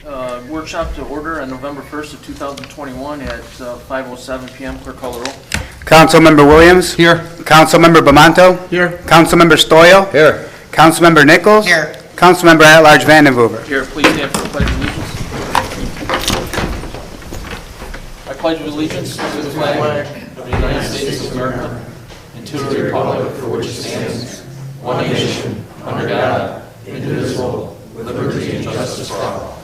Workshop to order on November 1st of 2021 at 5:07 p.m. Clerk call the roll. Councilmember Williams. Here. Councilmember Bamanto. Here. Councilmember Stoyl. Here. Councilmember Nichols. Here. Councilmember at-large Vandenhoover. Here, please stand for the Pledge of Allegiance. I pledge allegiance to the flag of the United States of America and to the republic for which it stands, one nation, under God, indivisible, with liberty and justice for all.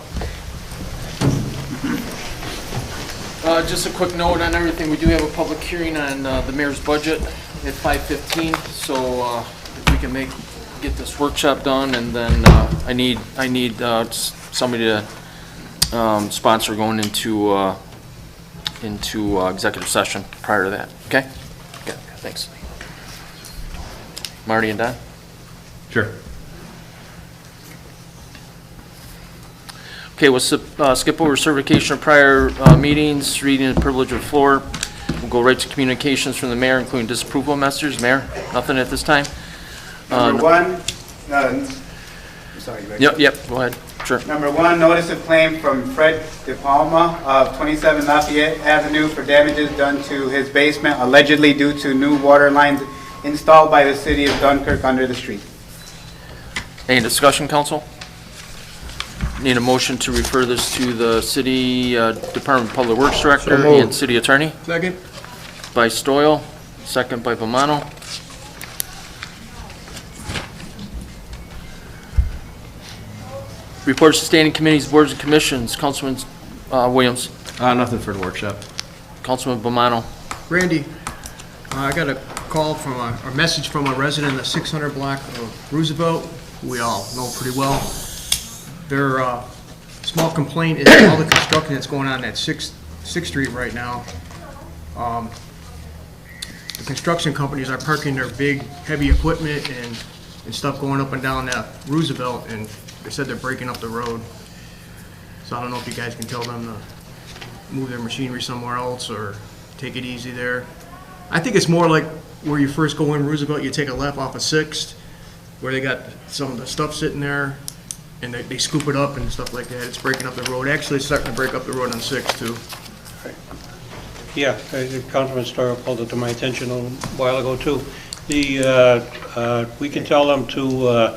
Just a quick note on everything. We do have a public hearing on the mayor's budget at 5:15. So if we can get this workshop done, and then I need somebody to sponsor going into executive session prior to that. Okay? Okay. Thanks. Marty and Don. Sure. Okay, we'll skip over certification of prior meetings, reading the privilege of the floor. We'll go right to communications from the mayor, including disapproval messages. Mayor, nothing at this time. Number one, sorry, Greg. Yep, go ahead. Sure. Number one, notice of claim from Fred De Palma of 27 Lafayette Avenue for damages done to his basement, allegedly due to new water lines installed by the city of Dunkirk under the street. Any discussion, council? Need a motion to refer this to the City Department of Public Works Director and City Attorney. Second. By Stoyl, second by Bomano. Reports to standing committees, boards, and commissions. Councilman Williams. Nothing for the workshop. Councilman Bomano. Randy, I got a call from a message from a resident of the 600 block of Roosevelt, who we all know pretty well. Their small complaint is all the construction that's going on at 6th Street right now. The construction companies are parking their big, heavy equipment and stuff going up and down that Roosevelt, and they said they're breaking up the road. So I don't know if you guys can tell them to move their machinery somewhere else or take it easy there. I think it's more like where you first go in Roosevelt, you take a left off of 6th, where they got some of the stuff sitting there, and they scoop it up and stuff like that. It's breaking up the road. Actually, it's starting to break up the road on 6th, too. Yeah, Councilman Stoyl called it to my attention a while ago, too. We can tell them to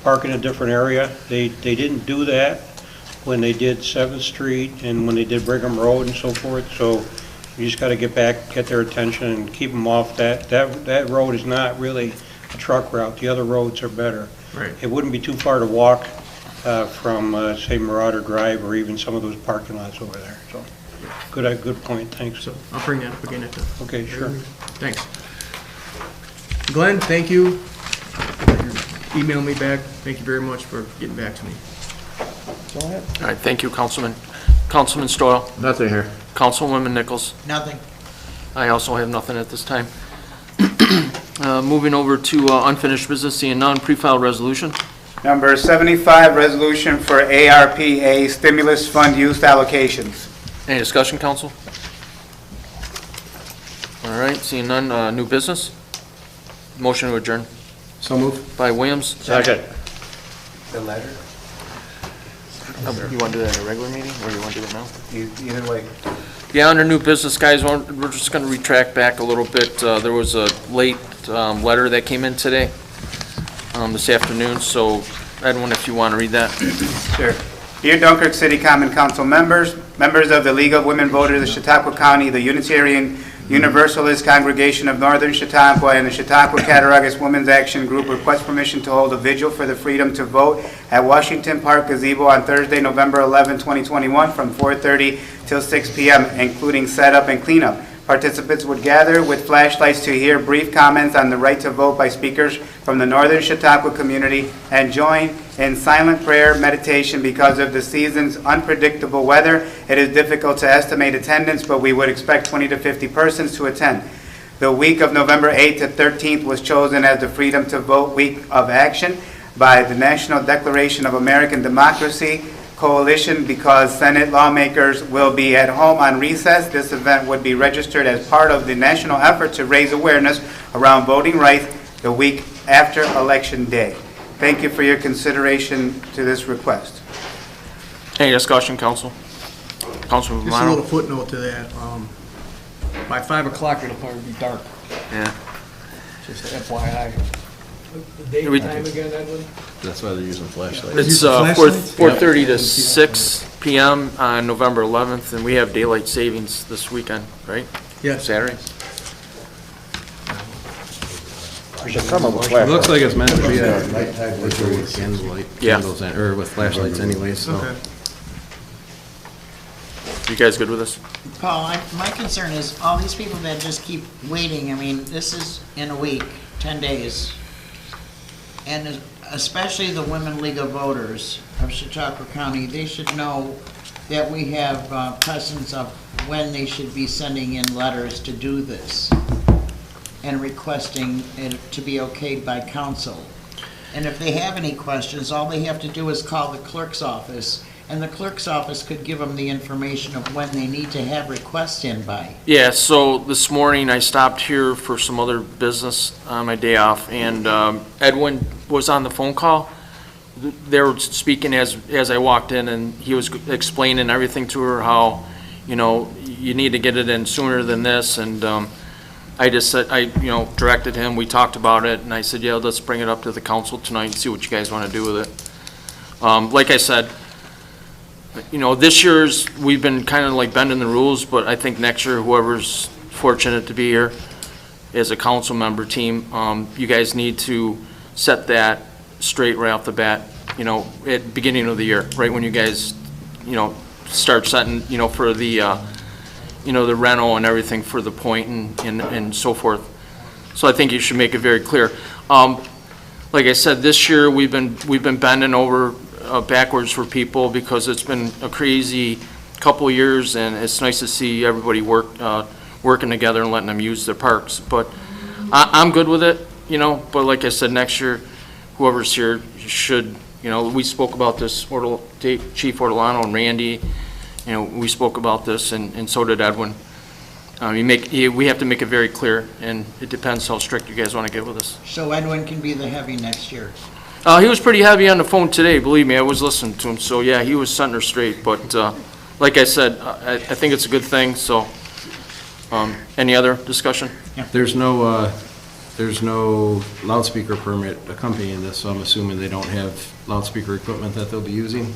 park in a different area. They didn't do that when they did 7th Street and when they did Brigham Road and so forth, so you just got to get their attention and keep them off that. That road is not really a truck route. The other roads are better. Right. It wouldn't be too far to walk from, say, Marauder Drive or even some of those parking lots over there. So, good point. Thanks. So I'll bring that up again at the... Okay, sure. Thanks. Glenn, thank you. Email me back. Thank you very much for getting back to me. Go ahead. All right, thank you, Councilman. Councilman Stoyl. Nothing here. Councilwoman Nichols. Nothing. I also have nothing at this time. Moving over to unfinished business, seeing none, pre-filed resolution. Number 75, resolution for ARPA stimulus fund use allocations. Any discussion, council? All right, seeing none, new business. Motion to adjourn. So moved. By Williams. Second. The letter? You want to do that in a regular meeting, or you want to do it now? Either way. Yeah, under new business, guys, we're just going to retract back a little bit. There was a late letter that came in today, this afternoon, so Edwin, if you want to read that. Sure. Dear Dunkirk City Common Council members of the League of Women Voters of Chautauqua County, the Unitarian Universalist Congregation of Northern Chautauqua, and the Chautauqua Cattaraugus Women's Action Group request permission to hold a vigil for the freedom to vote at Washington Park Gazebo on Thursday, November 11, 2021 from 4:30 till 6 p.m., including setup and cleanup. Participants would gather with flashlights to hear brief comments on the right to vote by speakers from the Northern Chautauqua community and join in silent prayer meditation. Because of the season's unpredictable weather, it is difficult to estimate attendance, but we would expect 20 to 50 persons to attend. The week of November 8th to 13th was chosen as the Freedom to Vote Week of Action by the National Declaration of American Democracy Coalition because Senate lawmakers will be at home on recess. This event would be registered as part of the national effort to raise awareness around voting rights the week after Election Day. Thank you for your consideration to this request. Any discussion, council? Councilman Just a little Romano? footnote to that. By 5 o'clock, it'll probably be dark. Yeah. Just FYI. Date and Time again, Edwin? That's why they're using flashlights. It's Use the flashlights? 4:30 to 6 PM on November 11th, and we have daylight savings this weekend, right? Yes. Saturday? We should come up with It flashlights. looks like it's meant to be at nighttime with Yeah. candles, or with flashlights anyway, so. Okay. You guys good with this? Paul, my concern is all these people that just keep waiting, I mean, this is in a week, 10 days. And especially the Women League of Voters of Chautauqua County, they should know that we have precedence of when they should be sending in letters to do this and requesting it to be okayed by council. And if they have any questions, all they have to do is call the clerk's office, and the clerk's office could give them the information of when they need to have requests in by. Yeah, so this morning I stopped here for some other business on my day off, and Edwin was on the phone call. They were speaking as I walked in, and he was explaining everything to her, how, you know, you need to get it in sooner than this, and I just said, directed him, we talked about it, and I said, yeah, let's bring it up to the council tonight and see what you guys want to do with it. Like I said, you know, this year's, we've been kind of like bending the rules, but I think next year, whoever's fortunate to be here as a council member team, you guys need to set that straight right off the bat, you know, at the beginning of the year, right when you guys, you know, start setting, you know, for the, you know, the rental and everything for the point and so forth. So I think you should make it very clear. Like I said, this year, we've been bending over backwards for people because it's been a crazy couple of years, and it's nice to see everybody working together and letting them use their parks. But I'm good with it, you know, but like I said, next year, whoever's here should, you know, we spoke about this, Chief Ortolano and Randy, you know, we spoke about this, and so did Edwin. We have to make it very clear, and it depends how strict you guys want to get with us. So Edwin can be the heavy next year. He was pretty heavy on the phone today, believe me, I was listening to him, so yeah, he was setting her straight, but like I said, I think it's a good thing, so, any other discussion? There's no loudspeaker permit accompanying this, so I'm assuming they don't have loudspeaker equipment that they'll be using?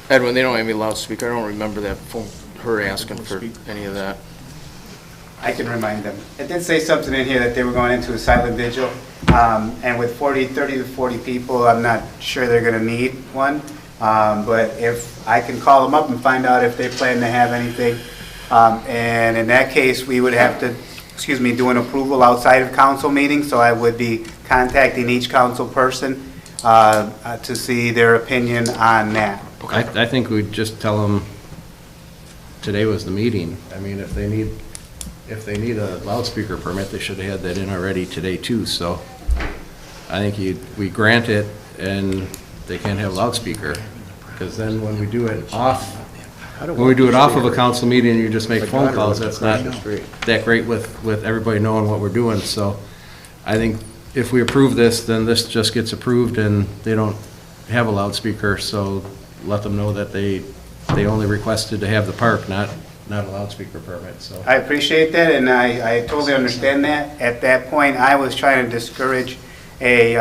Edwin, they don't have any loudspeaker, I don't remember that phone, her asking for any of that. I can remind them. It did say something in here that they were going into a silent vigil, and with 30 to 40 people, I'm not sure they're gonna need one, but if I can call them up and find out if they plan to have anything, and in that case, we would have to, do an approval outside of council meetings, so I would be contacting each council person to see their opinion on that. I think we'd just tell them today was the meeting. I mean, if they need a loudspeaker permit, they should have had that in already today too, so I think we grant it and they can't have loudspeaker, because then when we do it off of a council meeting and you just make phone calls, that's not that great with everybody knowing what we're doing, so I think if we approve this, then this just gets approved and they don't have a loudspeaker, so let them know that they only requested to have the park, not a loudspeaker permit, so. I appreciate that, and I totally understand that. At that point, I was trying to discourage a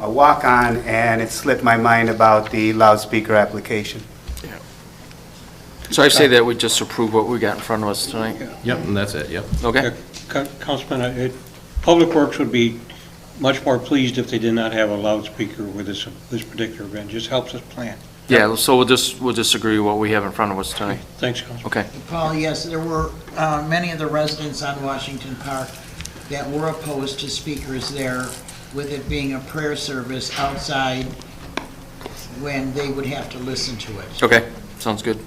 walk-on, and it slipped my mind about the loudspeaker application. Yeah. So I say that we just approve what we got in front of us tonight. Yep, and that's it, yep. Okay? Councilman, Public Works would be much more pleased if they did not have a loudspeaker with this particular event. Just helps us plan. Yeah, so we'll just agree what we have in front of us tonight. Thanks, Councilman. Okay. Paul, yes, there were many of the residents on Washington Park that were opposed to speakers there, with it being a prayer service outside when they would have to listen to it. Okay, sounds good.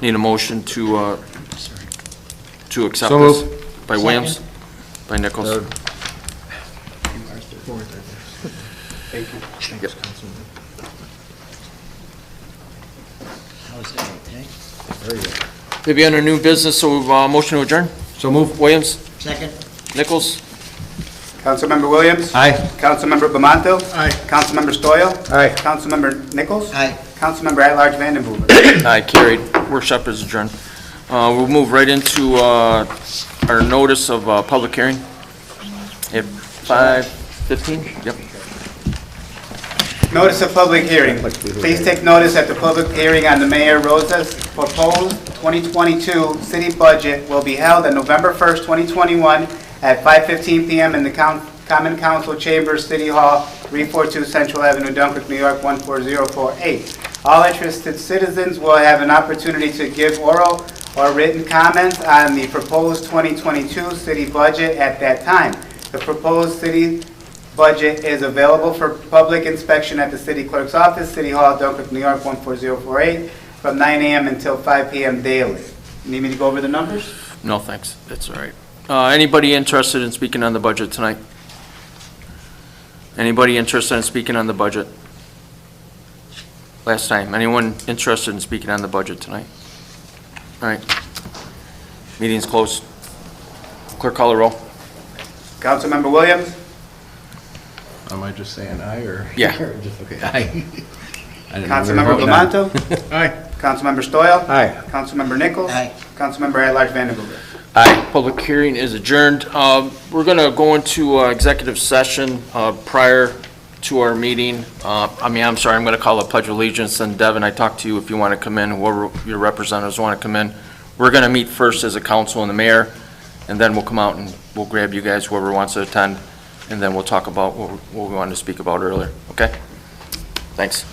Need a motion to accept So this. moved. By Williams? By Nichols? Thank you. Yep. How's that, okay? Maybe under new business, so motion to adjourn? So move. Williams? Second? Nichols? Councilmember Williams? Aye. Councilmember Bamanto? Aye. Councilmember Stoyl? Aye. Councilmember Nichols? Aye. Councilmember at-large Vandenboer. Aye, carried. Workshop is adjourned. We'll move right into our notice of public hearing at 5:15. Yep. Notice of public hearing. Please take notice that the public hearing on the Mayor Rosa's proposed 2022 city budget will be held on November 1st, 2021 at 5:15 p.m. in the Common Council Chambers, City Hall, 342 Central Avenue, Dunkirk, New York, 14048. All interested citizens will have an opportunity to give oral or written comments on the proposed 2022 city budget at that time. The proposed city budget is available for public inspection at the city clerk's office, City Hall, Dunkirk, New York, 14048, from 9 a.m. until 5 p.m. daily. Need me to go over the numbers? No, thanks. That's all right. Anybody interested in speaking on the budget tonight? Anybody interested in speaking on the budget? Last time. Anyone interested in speaking on the budget tonight? All right. Meeting's closed. Clerk, call the roll. Councilmember Williams? Am I just saying aye or? Yeah. or just, okay, aye. I didn't know we were Councilmember voting on- Blamanto? Aye. Councilmember Stoyl? Aye. Councilmember Nichols? Aye. Councilmember at-large Vandenboer. Aye. Public hearing is adjourned. We're going to go into executive session prior to our meeting. I'm sorry, I'm going to call a pledge of allegiance, and Devin, I talked to you if you want to come in, whoever your representatives want to come in. We're going to meet first as a council and the mayor, and then we'll come out and we'll grab you guys, whoever wants to attend, and then we'll talk about what we wanted to speak about earlier. Okay? Thanks.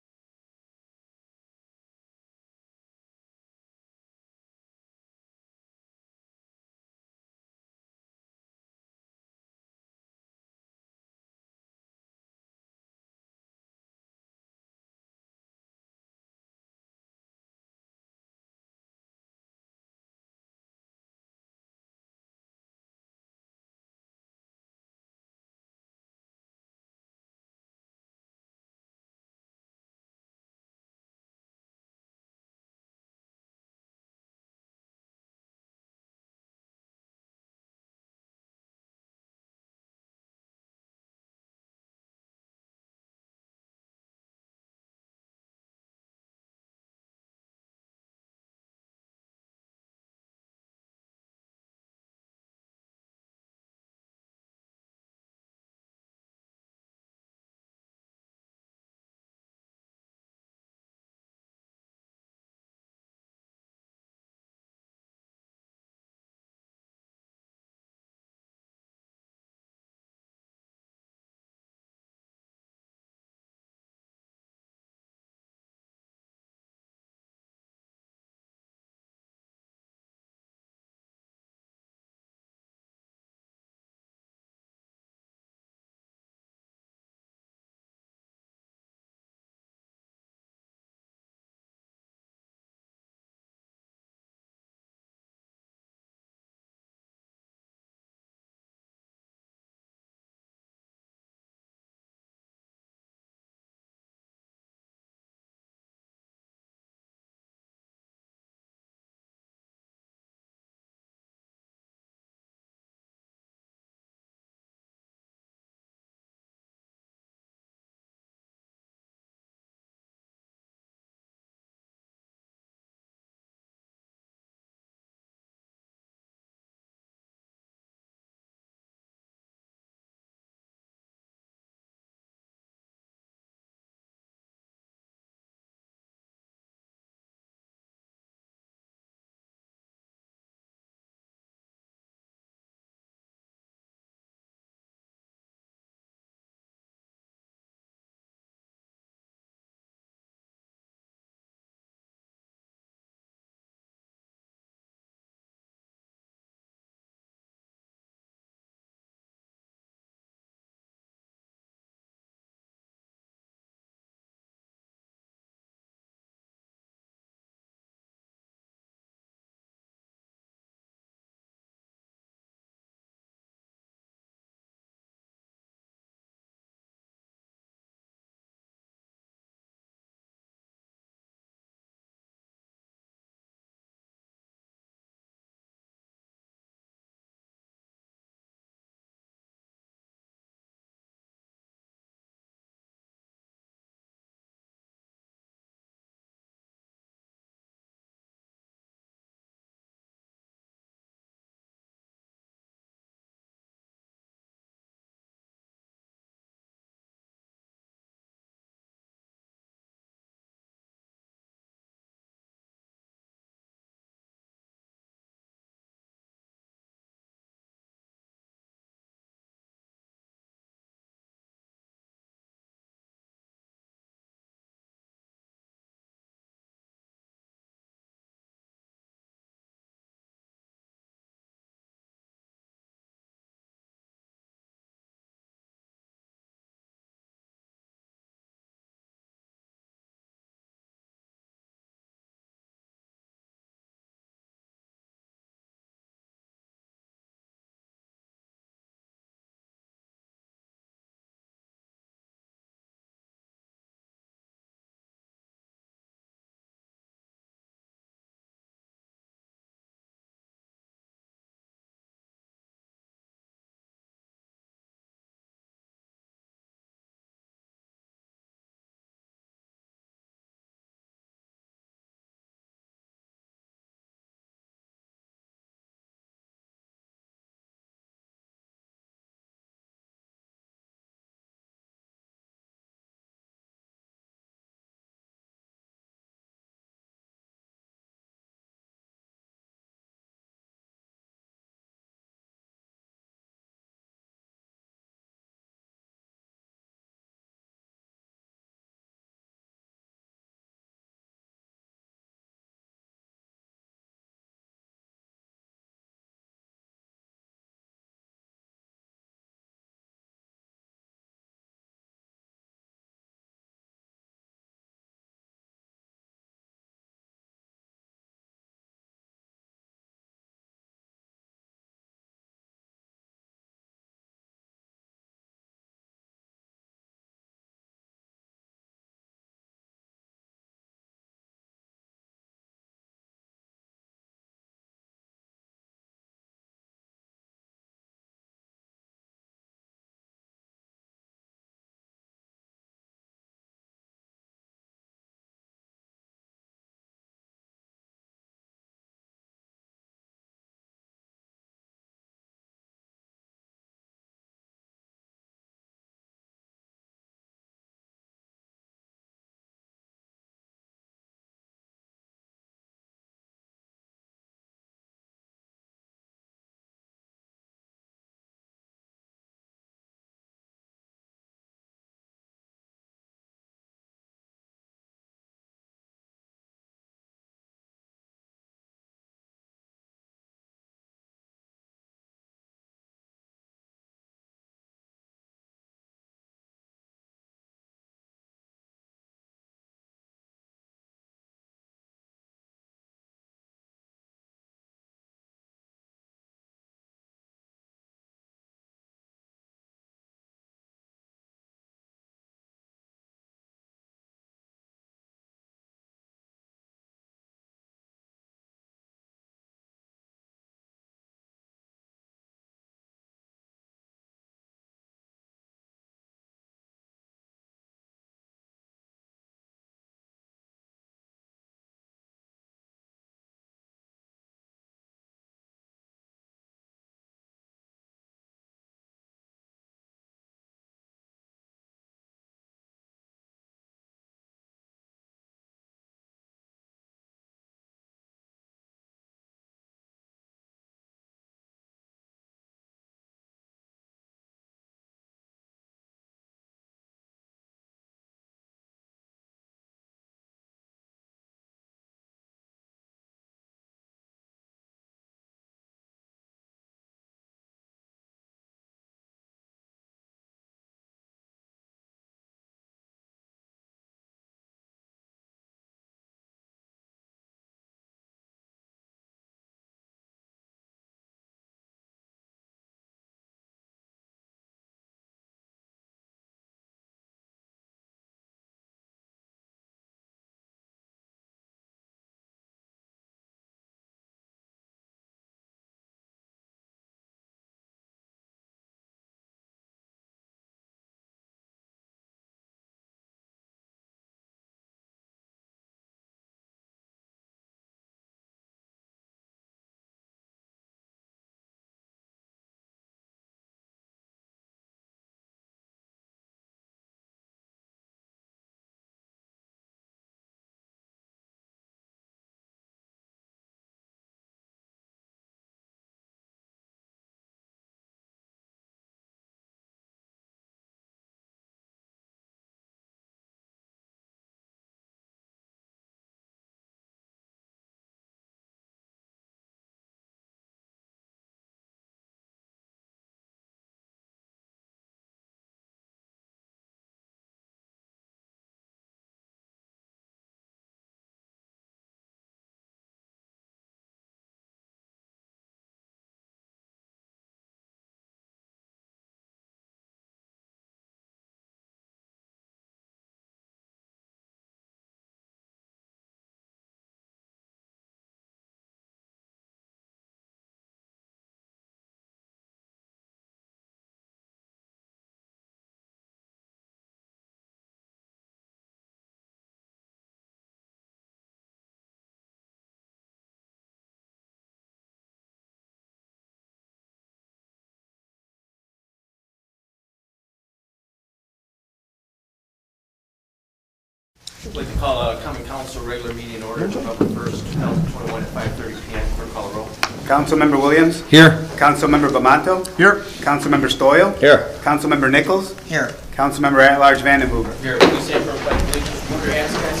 I'd like to call a common council regular meeting order November 1st, 2021 at 5:30 PM. Clerk call the roll. Councilmember Williams? Here. Councilmember Bamanto? Here. Councilmember Stoyl? Here. Councilmember Nichols? Here, Councilmember at-large Vandenhuber? Here, please stand for a pledge of allegiance. Put your hands, guys.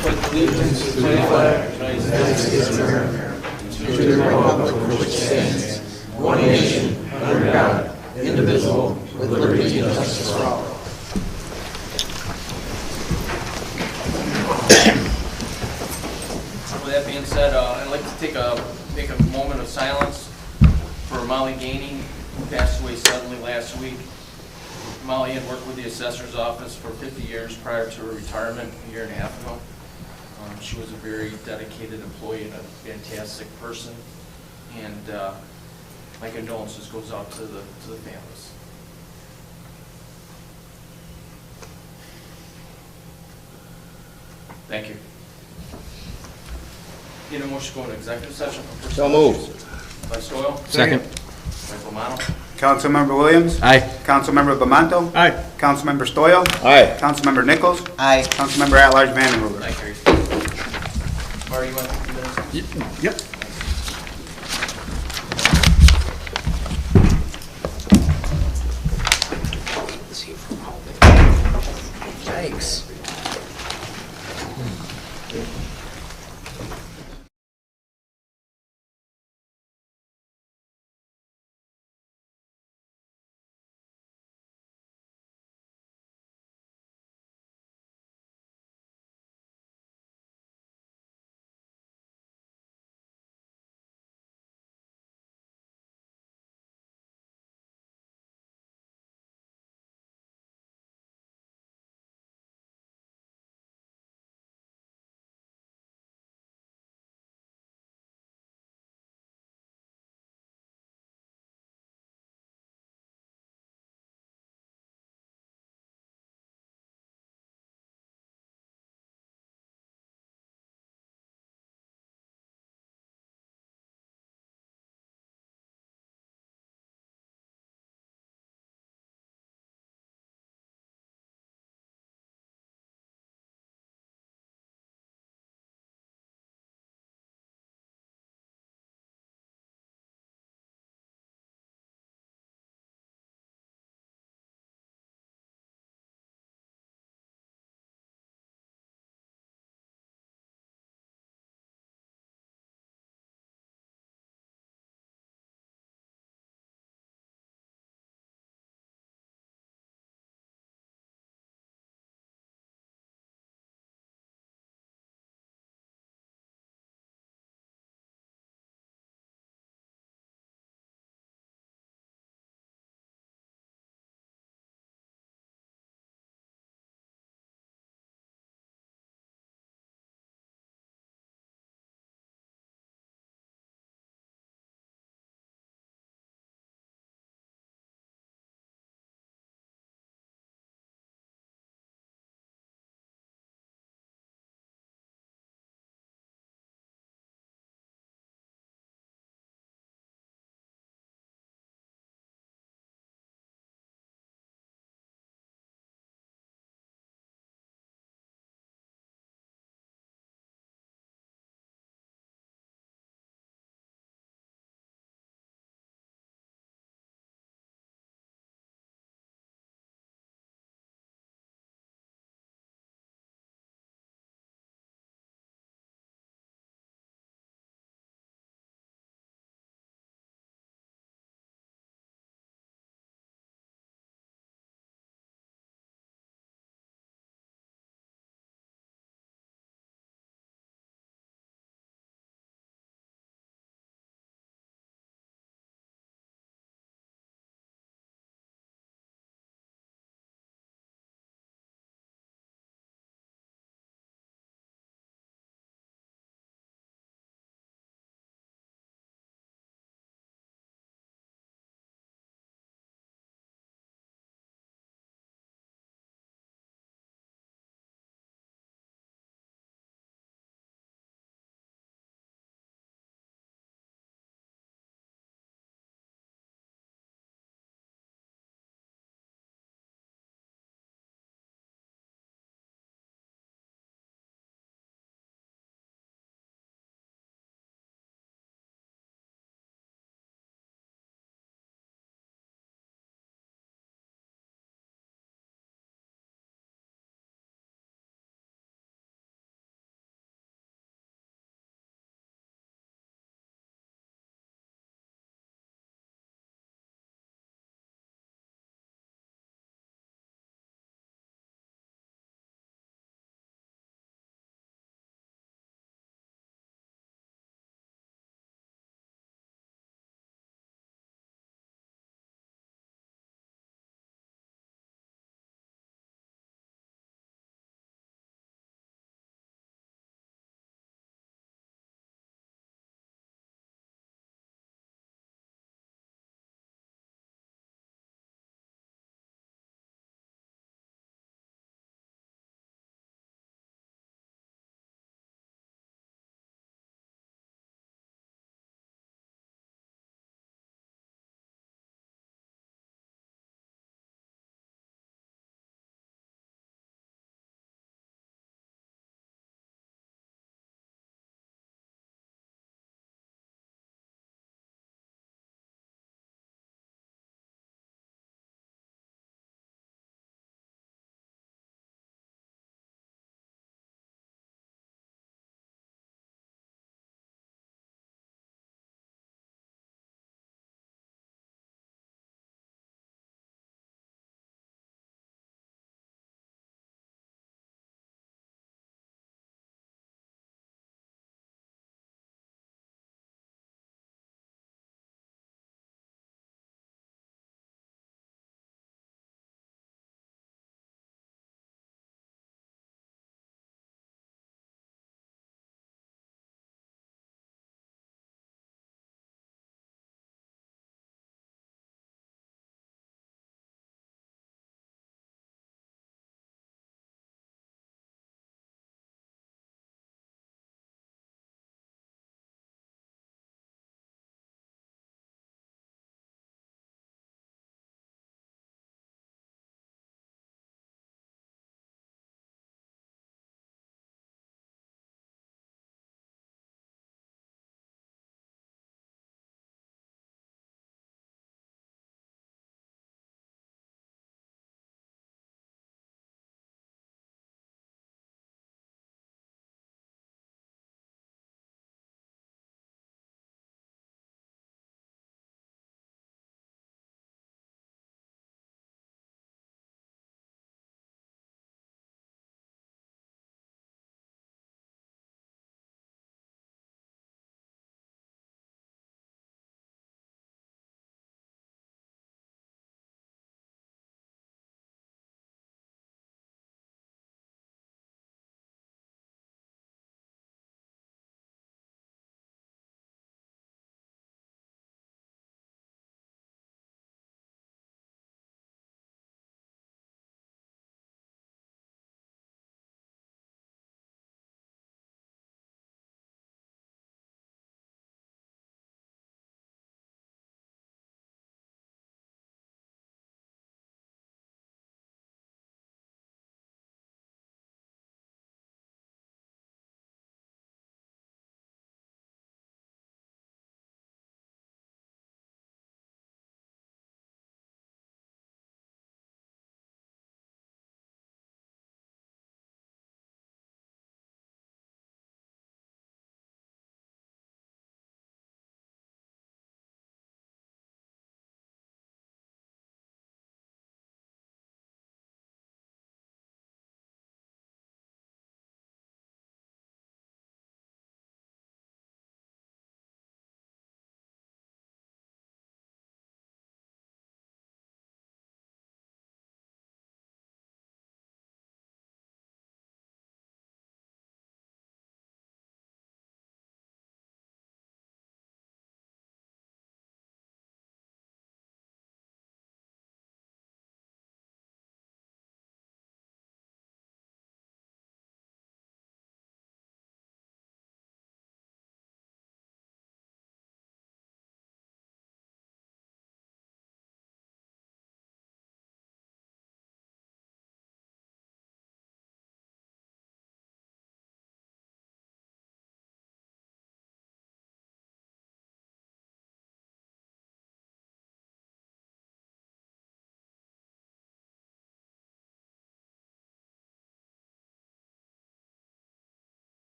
Pledge of allegiance to the flag of the United States of America, to the republic for which stands one nation under God, indivisible, with liberty and justice for all. With that being said, I'd like to make a moment of silence for Molly Gainey, who passed away suddenly last week. Molly had worked with the assessor's office for 50 years prior to her retirement a year and a half ago. She was a very dedicated employee and a fantastic person, and my condolences goes out to the families. Thank you. Need a motion to go into executive session? So moved. By Stoyl? Second. By Bomano? Councilmember Williams? Aye. Councilmember Bamanto? Aye. Councilmember Stoyl? Aye. Councilmember Nichols? aye. Councilmember at-large Vandenhuber? Thank you. Marty, you want 50 minutes? Yep. Yikes.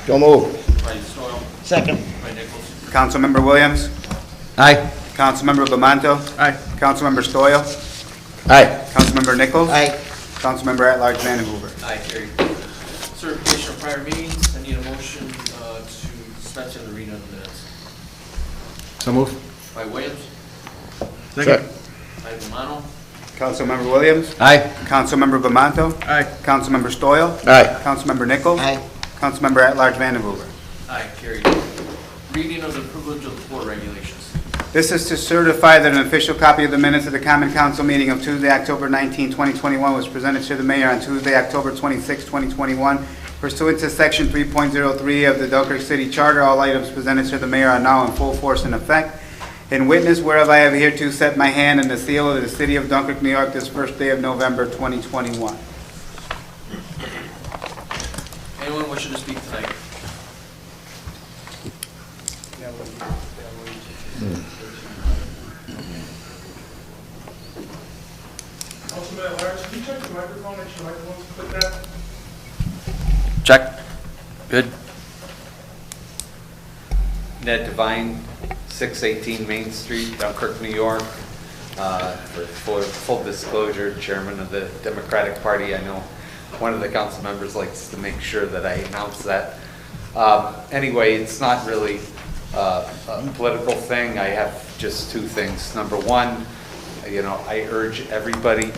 So moved. By Stoyl, Second. by Nichols. Councilmember Williams, Aye. Councilmember Bamanto, Aye. Councilmember Stoyl, Aye. Councilmember Nichols, Aye. Councilmember at-large Vandenhuber. Aye, carried. Certification of prior meetings, I need a motion to dispense with the reading of the minutes. So moved. By Williams, Second. by Romano, Councilmember Williams, Aye. Councilmember Bamanto, Aye. Councilmember Stoyl, Aye. Councilmember Nichols, Aye. Councilmember at-large Vandenhuber. aye, carried. Reading of the privilege of the floor regulations. This is to certify that an official copy of the minutes of the Common Council meeting of Tuesday, October 19, 2021 was presented to the mayor on Tuesday, October 26, 2021. Pursuant to Section 3.03 of the Dunkirk City Charter, all items presented to the mayor are now in full force and effect. In witness whereof I have hereto set my hand and the seal of the city of Dunkirk, New York, this first day of November 2021. Anyone wishing to speak tonight? Councilman at-large, can you check the microphone, make sure the microphone's clicked that? Check. Good. Ned Devine, 618 Main Street, Dunkirk, New York. For full disclosure, chairman of the Democratic Party. I know one of the council members likes to make sure that I announce that. Anyway, it's not really a political thing. I have just two things. Number one, I urge everybody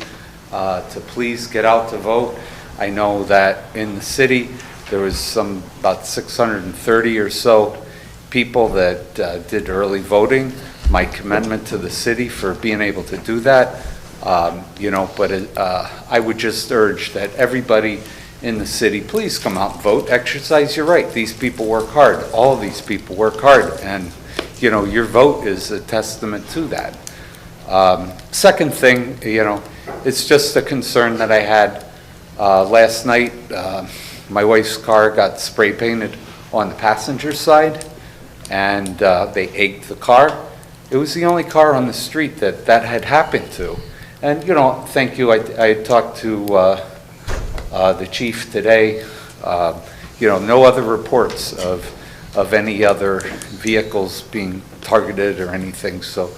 to please get out to vote. I know that in the city, there was about 630 or so people that did early voting. My commendment to the city for being able to do that. But I would just urge that everybody in the city, please come out and vote. Exercise your right. These people work hard. All of these people work hard. And, your vote is a testament to that. Second thing, it's just a concern that I had last night. My wife's car got spray painted on the passenger side, and they egged the car. It was the only car on the street that had happened to. And, thank you. I talked to the chief today. No other reports of any other vehicles being targeted or anything. So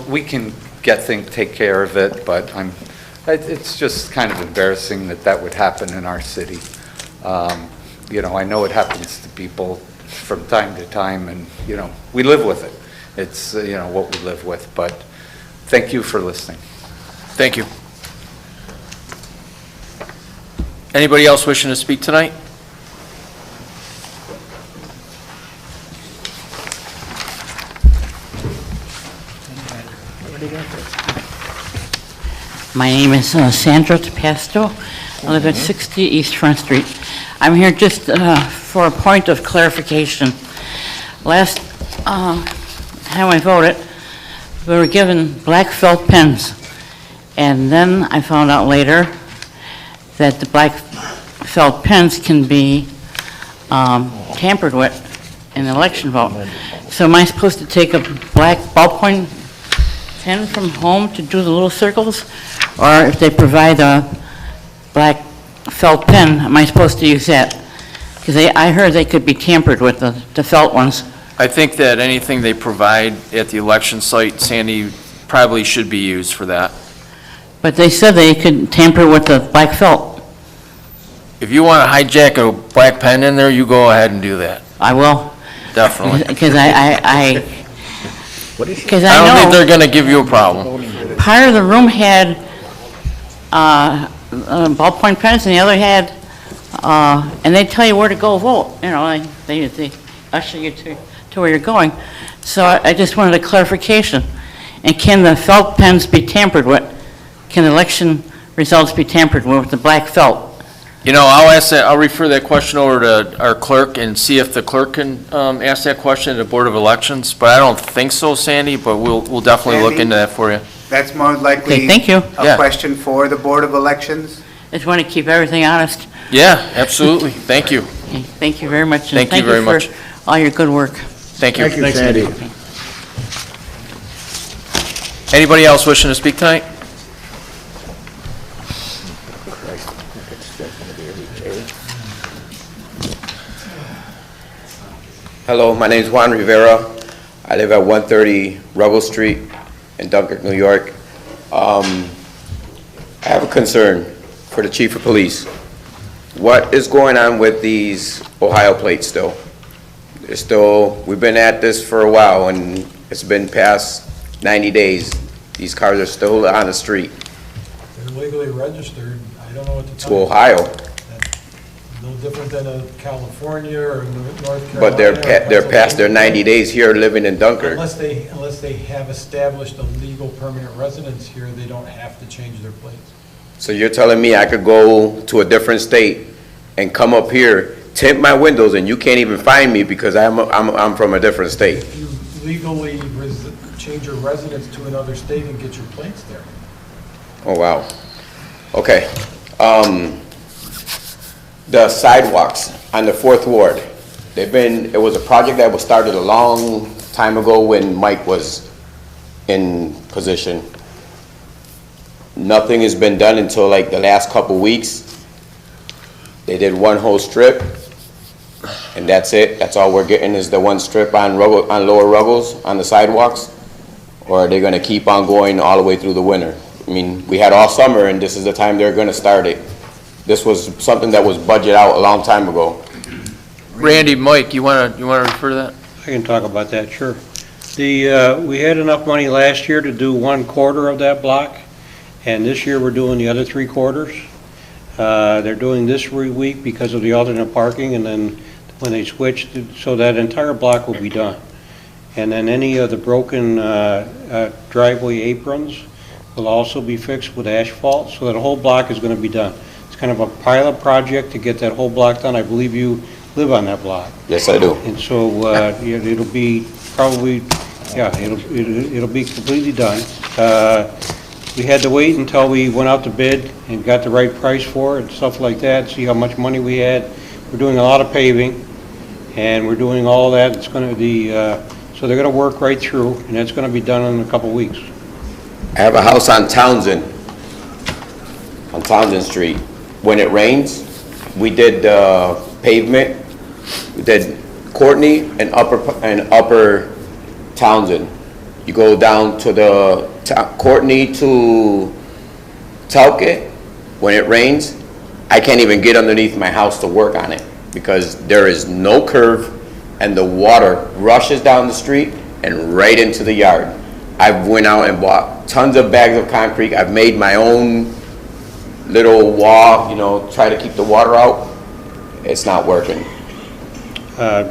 we can take care of it, but it's just kind of embarrassing that would happen in our city. I know it happens to people from time to time, and, we live with it. It's, what we live with, but thank you for listening. Thank you. Anybody else wishing to speak tonight? My name is Sandra Tapasto. I live at 60 East Front Street. I'm here just for a point of clarification. Last time I voted, we were given black felt pens, and then I found out later that the black felt pens can be tampered with in an election vote. So am I supposed to take a black ballpoint pen from home to do the little circles? Or if they provide a black felt pen, am I supposed to use that? Because I heard they could be tampered with, the felt ones. I think that anything they provide at the election site, Sandy, probably should be used for that. But they said they could tamper with the black felt. If you want to hijack a black pen in there, you go ahead and do that. I will. Definitely. Because I I don't think they're going to give you a problem. part of the room had ballpoint pens, and the other had, and they tell you where to go vote. They usher you to where you're going. So I just wanted a clarification. And can the felt pens be tampered with? Can election results be tampered with the black felt? I'll refer that question over to our clerk and see if the clerk can ask that question to the Board of Elections. But I don't think so, Sandy, but we'll definitely look into that for you. That's more likely Okay, thank you. a question for the Board of Elections. Just want to keep everything honest. Yeah, absolutely. Thank you. Okay, thank you very much. and Thank you very much. for all your good work. Thank you. Thank you, Sandy. Anybody else wishing to speak tonight? Hello, my name is Juan Rivera. I live at 130 Ruggles Street in Dunkirk, New York. I have a concern for the Chief of Police. What is going on with these Ohio plates still? We've been at this for a while, and it's been past 90 days. These cars are still on the street. They're legally registered. I don't know what to To tell you. Ohio. No different than a California or North Carolina. But they're past their 90 days here living in Dunkirk. Unless they have established a legal permanent residence here, they don't have to change their plates. So you're telling me I could go to a different state and come up here, tint my windows, and you can't even find me because I'm from a different state? If you legally change your residence to another state and get your plates there. Oh, wow. Okay. The sidewalks on the 4th Ward, it was a project that was started a long time ago when Mike was in position. Nothing has been done until like the last couple weeks. They did one whole strip, and that's it. That's all we're getting is the one strip on Lower Ruggles on the sidewalks? Or are they gonna keep on going all the way through the winter? I mean, we had all summer, and this is the time they're gonna start it. This was something that was budgeted out a long time ago. Randy, Mike, you wanna refer to that? I can talk about that, sure. We had enough money last year to do 1/4 of that block, and this year we're doing the other 3/4. They're doing this every week because of the alternate parking, and then when they switch, so that entire block will be done. And then any of the broken driveway aprons will also be fixed with asphalt, so that the whole block is going to be done. It's kind of a pilot project to get that whole block done. I believe you live on that block. Yes, I do. And so it'll be probably, it'll be completely done. We had to wait until we went out to bid and got the right price for it and stuff like that, see how much money we had. We're doing a lot of paving, and we're doing all that. It's going to be, so they're going to work right through, and that's going to be done in a couple weeks. I have a house on Townsend Street. When it rains, we did pavement. We did Courtney and Upper Townsend. You go down to the Courtney to Talcott. When it rains, I can't even get underneath my house to work on it because there is no curve and the water rushes down the street and right into the yard. I went out and bought tons of bags of concrete. I've made my own little wall, try to keep the water out. It's not working.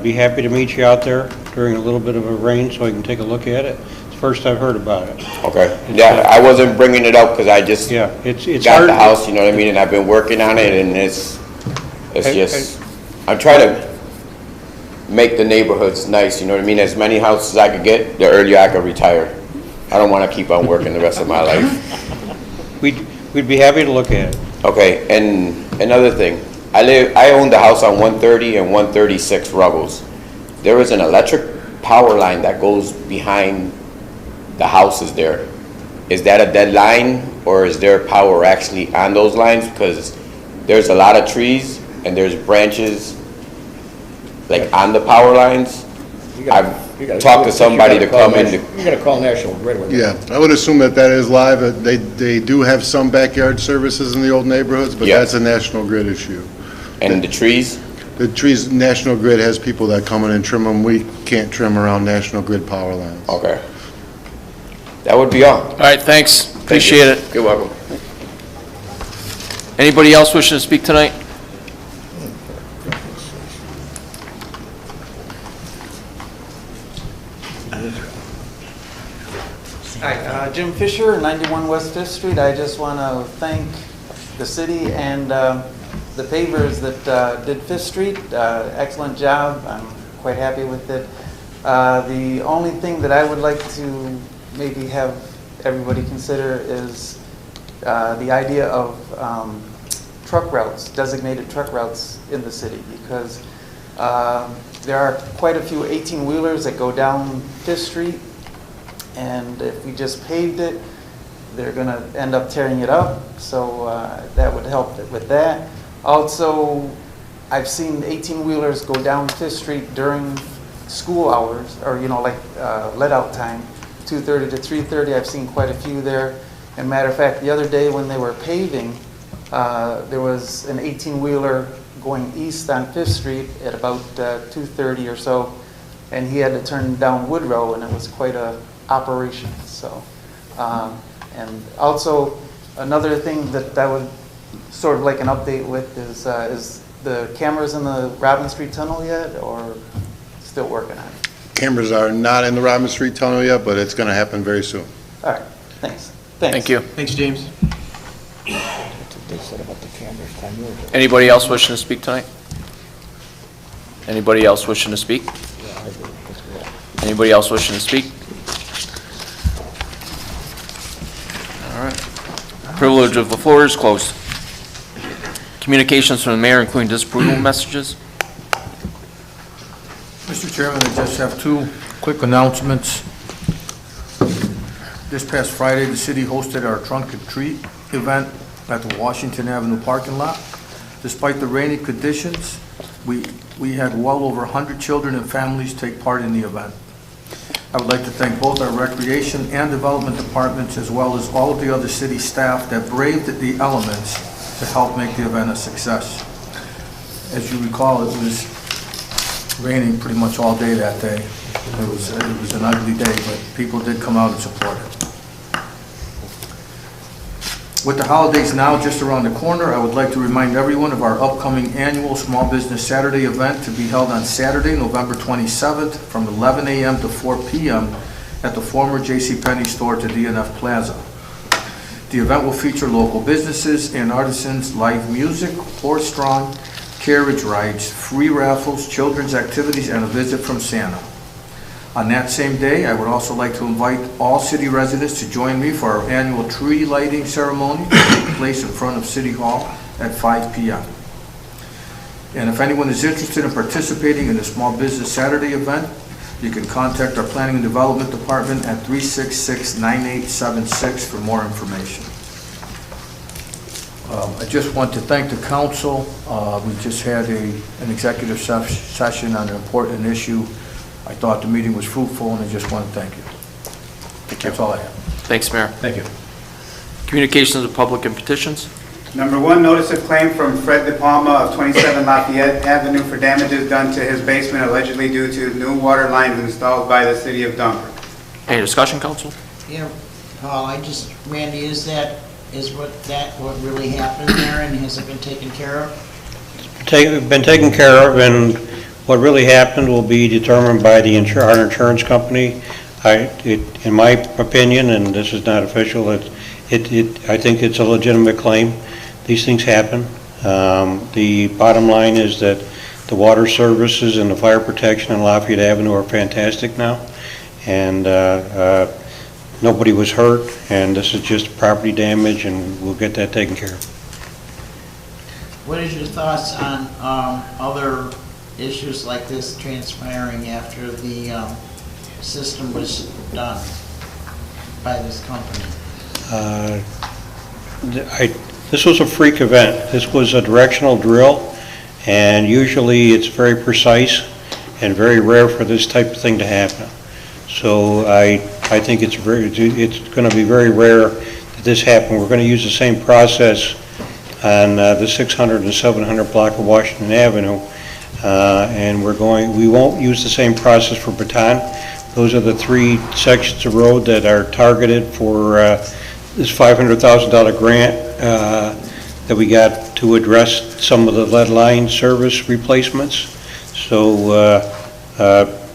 Be happy to meet you out there during a little bit of a rain so I can take a look at it. It's the first I've heard about it. Okay. Yeah, I wasn't bringing it up because I just it's got hard. the house, you know what I mean, and I've been working on it, and I'm trying to make the neighborhoods nice, you know what I mean? As many houses as I could get, the earlier I could retire. I don't want to keep on working the rest of my life. We'd be happy to look at it. Okay, and another thing, I own the house on 130 and 136 Ruggles. There is an electric power line that goes behind the houses there. Is that a dead line, or is there power actually on those lines? Because there's a lot of trees and there's branches like on the power lines. I've talked to somebody to come in. You gotta call National Grid with Yeah, I would assume that is live. They do have some backyard services in the old neighborhoods, but Yeah. that's a National Grid issue. And the trees? The trees, National Grid has people that come in and trim them. We can't trim around National Grid power lines. Okay. That would be all. All right, thanks. Appreciate it. You're welcome. Anybody else wishing to speak tonight? Hi, Jim Fisher, 91 West 5th Street. I just want to thank the city and the pavers that did 5th Street. Excellent job. I'm quite happy with it. The only thing that I would like to maybe have everybody consider is the idea of truck routes, designated truck routes in the city, because there are quite a few 18-wheelers that go down 5th Street. And if we just paved it, they're going to end up tearing it up, so that would help with that. Also, I've seen 18-wheelers go down Fifth Street during school hours, or, like let-out time, 2:30 to 3:30. I've seen quite a few there. And matter of fact, the other day when they were paving, there was an 18-wheeler going east on Fifth Street at about 2:30 or so, and he had to turn down Woodrow, and it was quite a operation. So, and also another thing that I would sort of like an update with is the cameras in the Robin Street Tunnel yet, or still working on it? Cameras are not in the Robin Street Tunnel yet, but it's going to happen very soon. All right, thanks. Thank you. Thanks, James. Anybody else wishing to speak tonight? Anybody else wishing to speak? Anybody else wishing to speak? All right. Privilege of the floor is closed. Communications from the mayor, including disapproval messages. Mr. Chairman, I just have two quick announcements. This past Friday, the city hosted our trunk or treat event at the Washington Avenue parking lot. Despite the rainy conditions, we had well over 100 children and families take part in the event. I would like to thank both our recreation and development departments, as well as all of the other city staff that braved the elements to help make the event a success. As you recall, it was raining pretty much all day that day. It was an ugly day, but people did come out and support it. With the holidays now just around the corner, I would like to remind everyone of our upcoming annual Small Business Saturday event to be held on Saturday, November 27th from 11 a.m. to 4 p.m. at the former JCPenney store to DNF Plaza. The event will feature local businesses and artisans, live music, horse-drawn, carriage rides, free raffles, children's activities, and a visit from Santa. On that same day, I would also like to invite all city residents to join me for our annual tree lighting ceremony to take place in front of City Hall at 5 p.m. And if anyone is interested in participating in the Small Business Saturday event, you can contact our Planning and Development Department at 366-9876 for more information. I just want to thank the council. We just had an executive session on an important issue. I thought the meeting was fruitful, and I just want to thank you. Thank you. That's all I have. Thanks, Mayor. Thank you. Communications of public and petitions. Number one, notice of claim from Fred De Palma of 27 Lafayette Avenue for damages done to his basement allegedly due to new water lines installed by the city of Dunkirk. Any discussion, council? Yeah, Paul, Randy, what really happened there, and has it been taken care of? Been taken care of, and what really happened will be determined by the our insurance company. In my opinion, and this is not official, I think it's a legitimate claim. These things happen. The bottom line is that the water services and the fire protection on Lafayette Avenue are fantastic now, and nobody was hurt, and this is just property damage, and we'll get that taken care of. What is your thoughts on other issues like this transpiring after the system was done by this company? This was a freak event. This was a directional drill, and usually it's very precise and very rare for this type of thing to happen. So I think it's going to be very rare that this happened. We're going to use the same process on the 600 and 700 block of Washington Avenue. And we won't use the same process for Baton. Those are the three sections of road that are targeted for this $500,000 grant that we got to address some of the lead line service replacements. So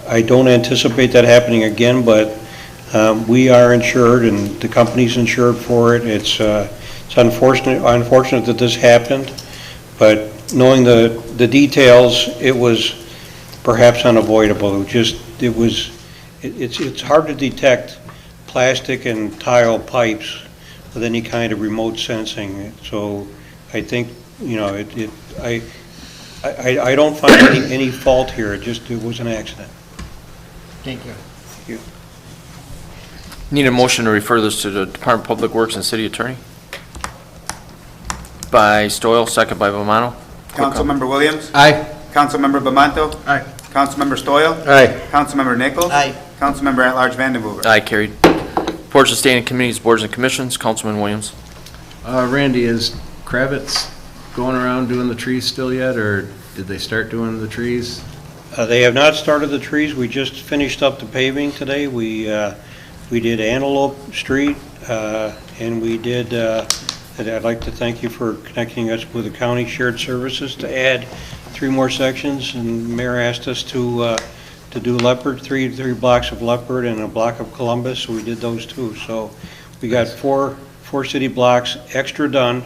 I don't anticipate that happening again, but we are insured and the company's insured for it. It's unfortunate that this happened, but knowing the details, it was perhaps unavoidable. It's hard to detect plastic and tile pipes with any kind of remote sensing. So I think, I don't find any fault here. It was an accident. Thank you. Thank you. Need a motion to refer this to the Department of Public Works and City Attorney? by Stoyl, second by Bomano. Councilmember Williams? Aye. Councilmember Bamanto? Aye. Councilmember Stoyl? Aye. Councilmember Nichols? Aye. Councilmember at-large Vandenboer? Aye, carried. Reports of standing committees, boards, and commissions. Councilman Williams. Randy, is Kravitz going around doing the trees still yet, or did they start doing the trees? They have not started the trees. We just finished up the paving today. We did Antelope Street, and we did, and I'd like to thank you for connecting us with the county shared services to add 3 more sections, and the mayor asked us to do Leopard, three blocks of Leopard and a block of Columbus, so we did those too. So we got four city blocks extra done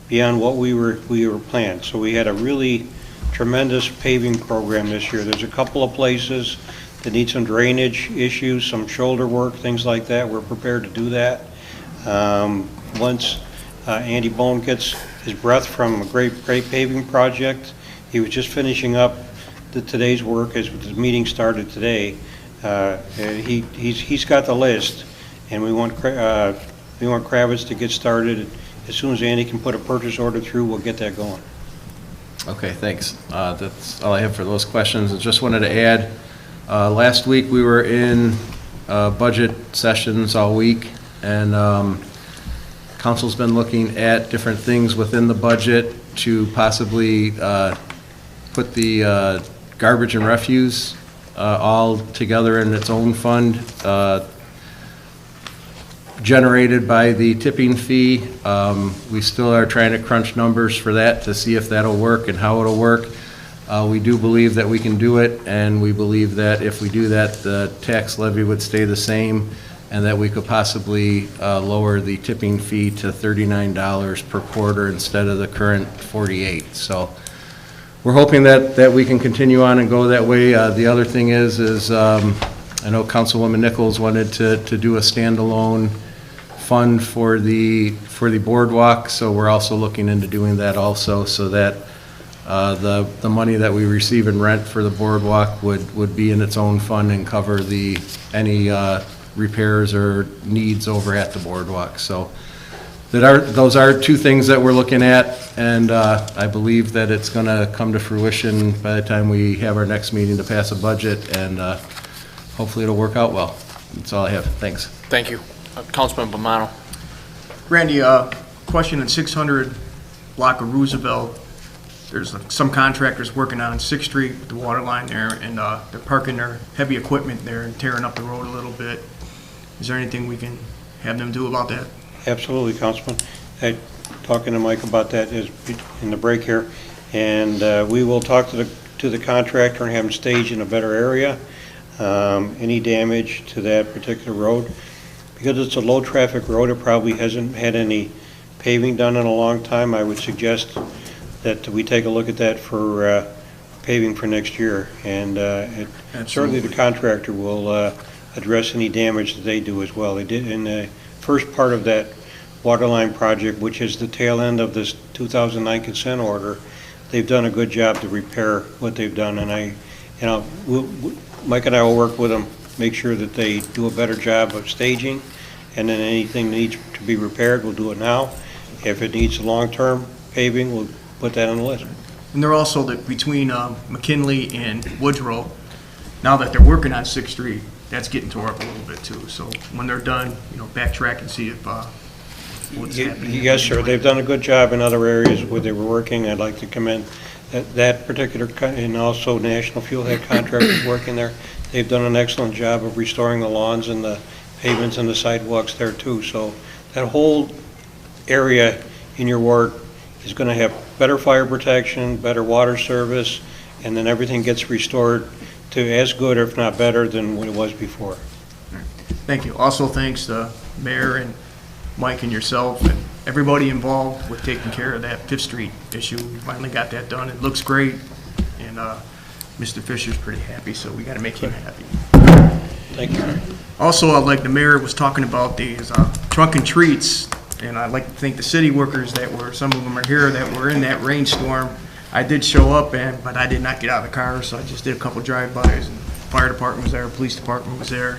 beyond what we were planned. So we had a really tremendous paving program this year. There's a couple of places that need some drainage issues, some shoulder work, things like that. We're prepared to do that. Once Andy Bone gets his breath from a great paving project, he was just finishing up today's work as the meeting started today. He's got the list, and we want Kravitz to get started. As soon as Andy can put a purchase order through, we'll get that going. Okay, thanks. That's all I have for those questions. I just wanted to add, last week we were in budget sessions all week, and council's been looking at different things within the budget to possibly put the garbage and refuse all together in its own fund, generated by the tipping fee. We still are trying to crunch numbers for that to see if that'll work and how it'll work. We do believe that we can do it, and we believe that if we do that, the tax levy would stay the same, and that we could possibly lower the tipping fee to $39 per quarter instead of the current $48. So we're hoping that we can continue on and go that way. The other thing is I know Councilwoman Nichols wanted to do a standalone fund for the boardwalk, so we're also looking into doing that also, so that the money that we receive in rent for the boardwalk would be in its own fund and cover any repairs or needs over at the boardwalk. So those are 2 things that we're looking at, and I believe that it's going to come to fruition by the time we have our next meeting to pass a budget, and hopefully it'll work out well. That's all I have. Thanks. Thank you. Councilman Bomano. Randy, question on 600 block of Roosevelt. There's some contractors working on 6th Street with the water line there, and they're parking their heavy equipment there and tearing up the road a little bit. Is there anything we can have them do about that? Absolutely, Councilman. Talking to Mike about that is in the break here, and we will talk to the contractor and have him stage in a better area. Any damage to that particular road, because it's a low traffic road, it probably hasn't had any paving done in a long time. I would suggest that we take a look at that for paving for next year, and certainly the contractor will address any damage that they do as well. They did in the first part of that water line project, which is the tail end of this 2009 consent order. They've done a good job to repair what they've done, and Mike and I will work with them, make sure that they do a better job of staging, and then anything that needs to be repaired, we'll do it now. If it needs long-term paving, we'll put that on the list. And they're also between McKinley and Woodrow, now that they're working on 6th Street, that's getting tore up a little bit too. So when they're done, backtrack and see if what's happening. Yes, sir. They've done a good job in other areas where they were working. I'd like to commend that particular, and also National Fuel Head contractors working there. They've done an excellent job of restoring the lawns and the pavements and the sidewalks there too. So that whole area in your ward is going to have better fire protection, better water service, and then everything gets restored to as good, or if not better, than what it was before. Thank you. Also, thanks to Mayor and Mike and yourself and everybody involved with taking care of that 5th Street issue. We finally got that done. It looks great, and Mr. Fisher's pretty happy, so we got to make him happy. Thank you. Also, like the mayor was talking about these trunk and treats, and I'd like to thank the city workers some of them are here, that were in that rainstorm. I did show up, but I did not get out of the car, so I just did a couple drive-bys, and fire department was there, police department was there.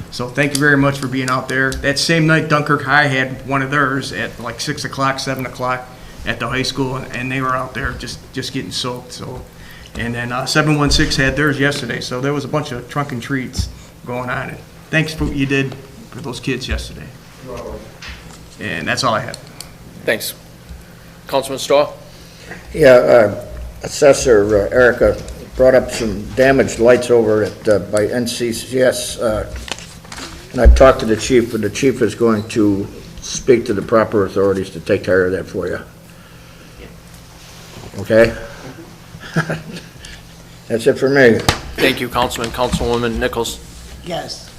So thank you very much for being out there. That same night, Dunkirk High had one of theirs at like 6 o'clock, 7 o'clock. at the high school, and they were out there just getting soaked, so. And then 716 had theirs yesterday, so there was a bunch of trunk and treats going on. And thanks for what you did for those kids yesterday. And that's all I have. Thanks. Councilman Stahl? Yeah, Assessor Erica brought up some damaged lights over at, by NCCS, and I've talked to the chief, and the chief is going to speak to the proper authorities to take care of that for you. Okay? That's it for me. Thank you, Councilman. Councilwoman Nichols? Yes.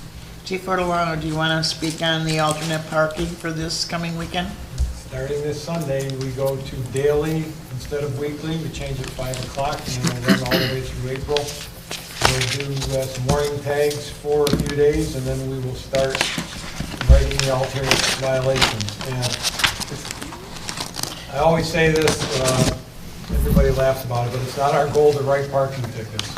Chief Ortolano, do you want to speak on the alternate parking for this coming weekend? Starting this Sunday, we go to daily instead of weekly. We change at 5 o'clock and then we'll run all the way through April. We'll do some morning tags for a few days and then we will start writing the alternate violations. And I always say this, everybody laughs about it, but it's not our goal to write parking tickets.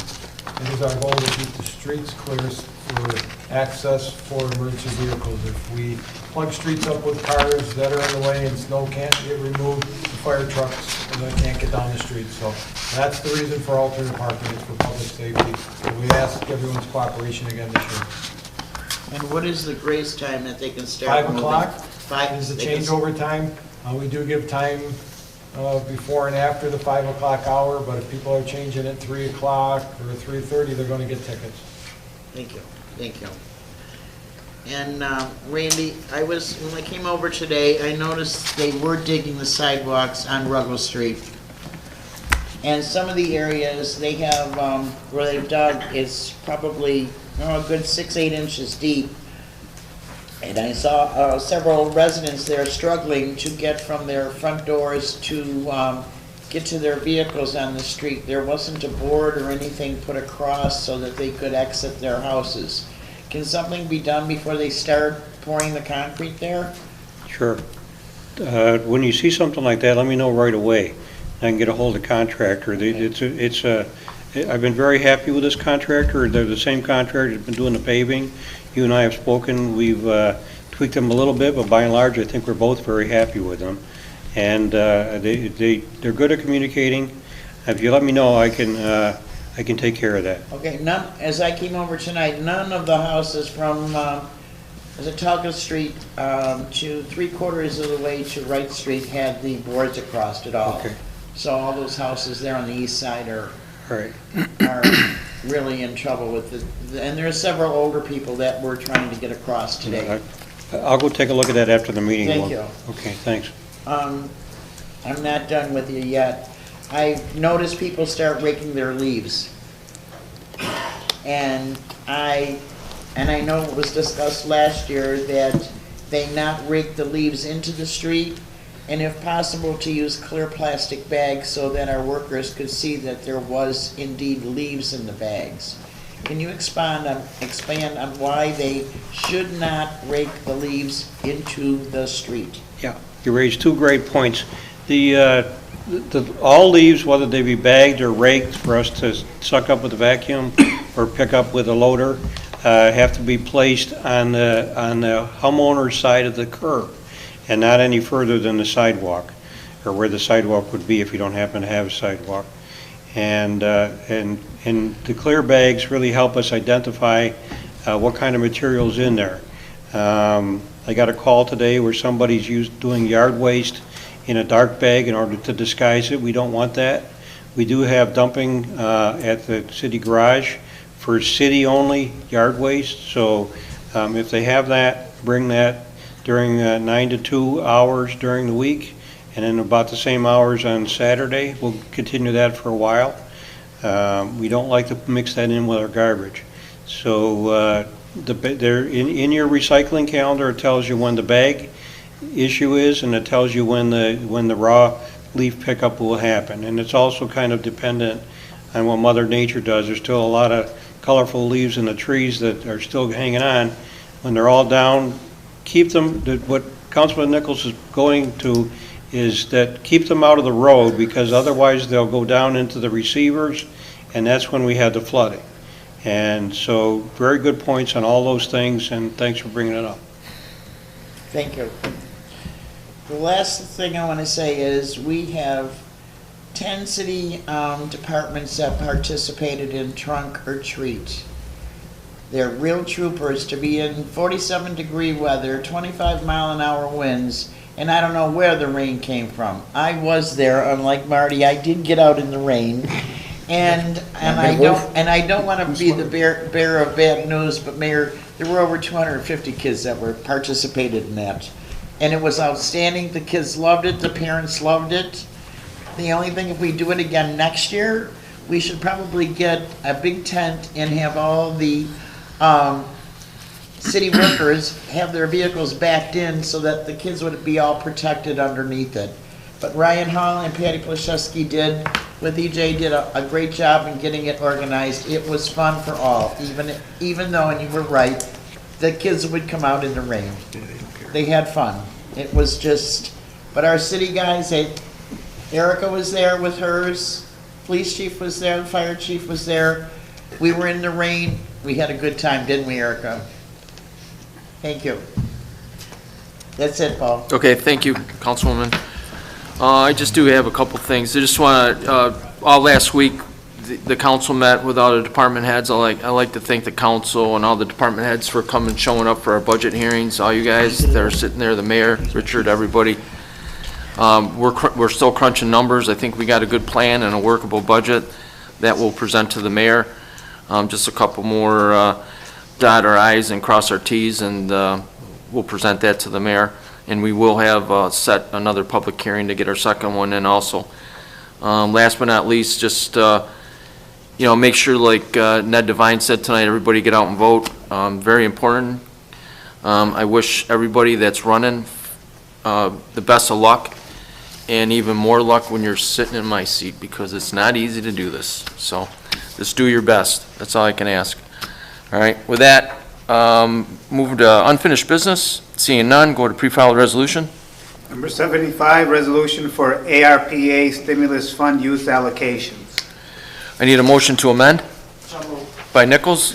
It is our goal to keep the streets clear for access for emergency vehicles. If we plug streets up with cars that are in the way and snow can't get removed, the fire trucks can't get down the street. So that's the reason for alternate parking, is for public safety. So we ask everyone's cooperation again this year. And what is the grace time that they can start? 5 o'clock 5 is the changeover time. We do give time before and after the 5 o'clock hour, but if people are changing at 3 o'clock or 3:30, they're going to get tickets. Thank you. Thank you. And Randy, when I came over today, I noticed they were digging the sidewalks on Ruggles Street. And some of the areas they have, where they've dug is probably a good 6-8 inches deep. And I saw several residents there struggling to get from their front doors to get to their vehicles on the street. There wasn't a board or anything put across so that they could exit their houses. Can something be done before they start pouring the concrete there? Sure. When you see something like that, let me know right away. I can get a hold of the contractor. I've been very happy with this contractor. They're the same contractor that's been doing the paving. You and I have spoken. We've tweaked them a little bit, but by and large, I think we're both very happy with them. And they're good at communicating. If you let me know, I can take care of that. Okay, as I came over tonight, none of the houses from Talca Street to 3/4 of the way to Wright Street had the boards across at all. Okay. So all those houses there on the east side are Right. are really in trouble with it. And there are several older people that we're trying to get across today. I'll go take a look at that after the meeting. Thank you. Okay, thanks. I'm not done with you yet. I noticed people start raking their leaves. And I know it was discussed last year that they not rake the leaves into the street, and if possible to use clear plastic bags so that our workers could see that there was indeed leaves in the bags. Can you expand on why they should not rake the leaves into the street? Yeah, you raised two great points. All leaves, whether they be bagged or raked for us to suck up with a vacuum or pick up with a loader, have to be placed on the homeowner's side of the curb and not any further than the sidewalk, or where the sidewalk would be if you don't happen to have a sidewalk. And the clear bags really help us identify what kind of material's in there. I got a call today where somebody's doing yard waste in a dark bag in order to disguise it. We don't want that. We do have dumping at the city garage for city-only yard waste. So if they have that, bring that during 9 to 2 hours during the week, and then about the same hours on Saturday. We'll continue that for a while. We don't like to mix that in with our garbage. So in your recycling calendar, it tells you when the bag issue is, and it tells you when the raw leaf pickup will happen. And it's also kind of dependent on what Mother Nature does. There's still a lot of colorful leaves in the trees that are still hanging on. When they're all down, keep them. What Councilman Nichols is going to is that keep them out of the road, because otherwise they'll go down into the receivers, and that's when we had the flooding. And so very good points on all those things, and thanks for bringing it up. Thank you. The last thing I want to say is we have 10 city departments that participated in trunk or treat. They're real troopers to be in 47-degree weather, 25-mile-an-hour winds, and I don't know where the rain came from. I was there, unlike Marty. I did get out in the rain, and I don't want to be the bearer of bad news, but Mayor, there were over 250 kids that were participated in that, and it was outstanding. The kids loved it. The parents loved it. The only thing, if we do it again next year, we should probably get a big tent and have all the city workers have their vehicles backed in so that the kids would be all protected underneath it. But Ryan Hall and Patty Plashewski with EJ did a great job in getting it organized. It was fun for all, even though, and you were right, the kids would come out in the rain. They had fun. It was just, but our city guys, Erica was there with hers, police chief was there, the fire chief was there. We were in the rain. We had a good time, didn't we, Erica? Thank you. That's it, Paul. Okay, thank you, Councilwoman. I just do have a couple things. I just want to, all last week, the council met with all the department heads. I like to thank the council and all the department heads for coming, showing up for our budget hearings. All you guys that are sitting there, the mayor, Richard, everybody. We're still crunching numbers. I think we got a good plan and a workable budget that we'll present to the mayor. Just a couple more dot our I's and cross our T's, and we'll present that to the mayor. And we will have set another public hearing to get our second one in also. Last but not least, just make sure, like Ned Devine said tonight, everybody get out and vote. Very important. I wish everybody that's running the best of luck, and even more luck when you're sitting in my seat, because it's not easy to do this. So just do your best. That's all I can ask. All right, with that, move to unfinished business. Seeing none, go to pre-filed resolution. Number 75, resolution for ARPA stimulus fund use allocations. I need a motion to amend. By Nichols.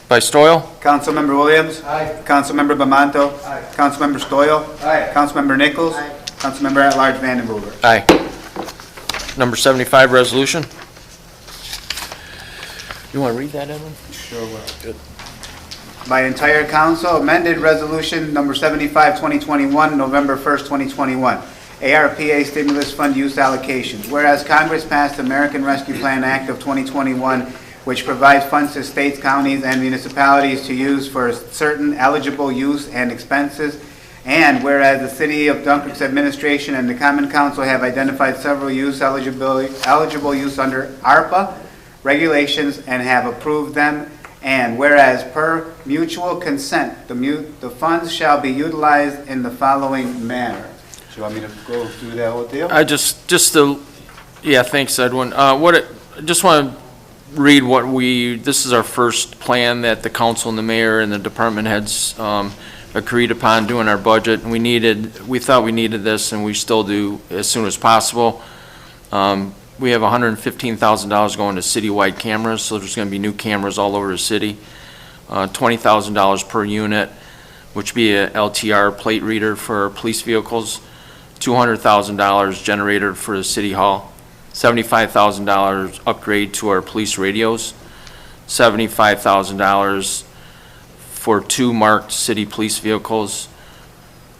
By Stoyl. Councilmember Williams. Aye. Councilmember Bamanto. Aye. Councilmember Stoyl. Aye. Councilmember Nichols. Aye. Councilmember at-large Vandenberg. Aye. Number 75, resolution. You want to read that, Edwin? Sure will. Good. By entire council, amended resolution number 75, 2021, November 1st, 2021. ARPA stimulus fund use allocations. Whereas Congress passed the American Rescue Plan Act of 2021, which provides funds to states, counties, and municipalities to use for certain eligible use and expenses. And whereas the City of Dunkirk's administration and the Common Council have identified several eligible use under ARPA regulations and have approved them. And whereas per mutual consent, the funds shall be utilized in the following manner. Do you want me to go through that with you? Yeah, thanks, Edwin. Just want to read this is our first plan that the council and the mayor and the department heads agreed upon doing our budget. And we thought we needed this, and we still do as soon as possible. We have $115,000 going to citywide cameras, so there's going to be new cameras all over the city. $20,000 per unit, which would be a LTR plate reader for police vehicles. $200,000 generator for the city hall. $75,000 upgrade to our police radios. $75,000 for 2 marked city police vehicles.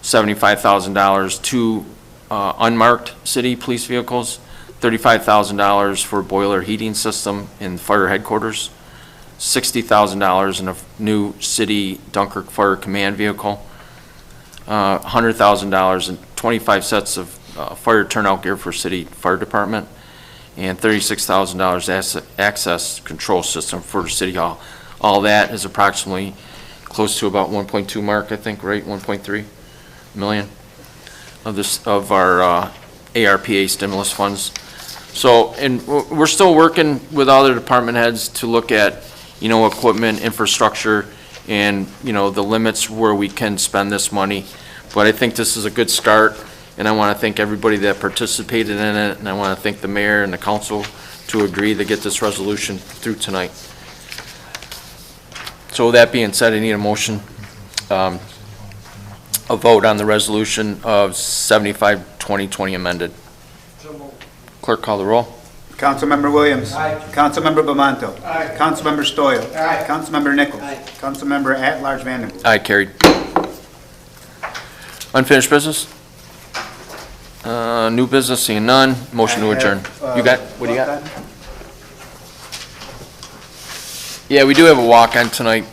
$75,000 to unmarked city police vehicles. $35,000 for boiler heating system in fire headquarters, $60,000 in a new city Dunkirk fire command vehicle, $100,000 in 25 sets of fire turnout gear for city fire department, and $36,000 access control system for the city hall. All that is approximately close to about 1.2 mark, I think, right? 1.3 million of our ARPA stimulus funds. So, and we're still working with other department heads to look at, equipment, infrastructure, and, the limits where we can spend this money. But I think this is a good start, and I want to thank everybody that participated in it, and I want to thank the mayor and the council to agree to get this resolution through tonight. So with that being said, I need a motion a vote on the resolution of 75-2020 amended. Clerk, call the roll. Councilmember Williams. Aye. Councilmember Bamanto. Aye. Councilmember Stoyl. Aye. Councilmember Nichols. Aye. Councilmember at-large Vandenboer. Aye, carried. Unfinished business? New business, seeing none. Motion to adjourn. You got, what do you got? Yeah, we do have a walk-on tonight.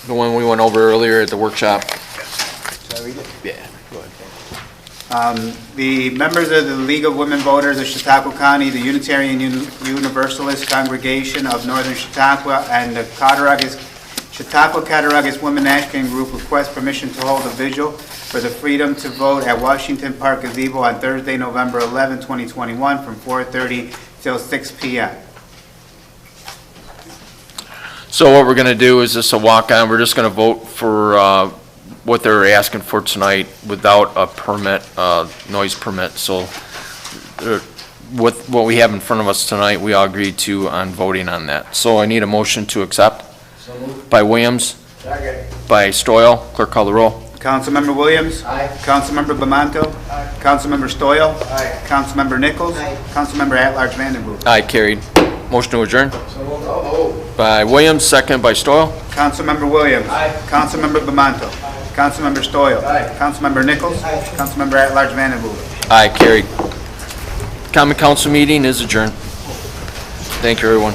The one we went over earlier at the workshop. Should I read it? Yeah, go ahead. The members of the League of Women Voters of Chautauqua County, the Unitarian Universalist Congregation of Northern Chautauqua, and the Chautauqua Cattaraugus Women Ashcan Group request permission to hold a vigil for the freedom to vote at Washington Park Gazebo on Thursday, November 11, 2021, from 4:30 till 6 p.m. So what we're going to do is just a walk-on. We're just going to vote for what they're asking for tonight without a permit, noise permit. So with what we have in front of us tonight, we all agreed to on voting on that. So I need a motion to accept. So moved. By Williams. Second. By Stoyl. Clerk, call the roll. Councilmember Williams. Aye. Councilmember Bamanto. Aye. Councilmember Stoyl. Aye. Councilmember Nichols. Aye. Councilmember at-large Vandenboer. Aye, carried. Motion to adjourn. So moved. Oh. By Williams, second by Stoyl. Councilmember Williams. Aye. Councilmember Bamanto. Councilmember Stoyl. Aye. Councilmember Nichols. Aye. Councilmember at-large Vandenboer. Aye, carried. Common council meeting is adjourned. Thank you, everyone.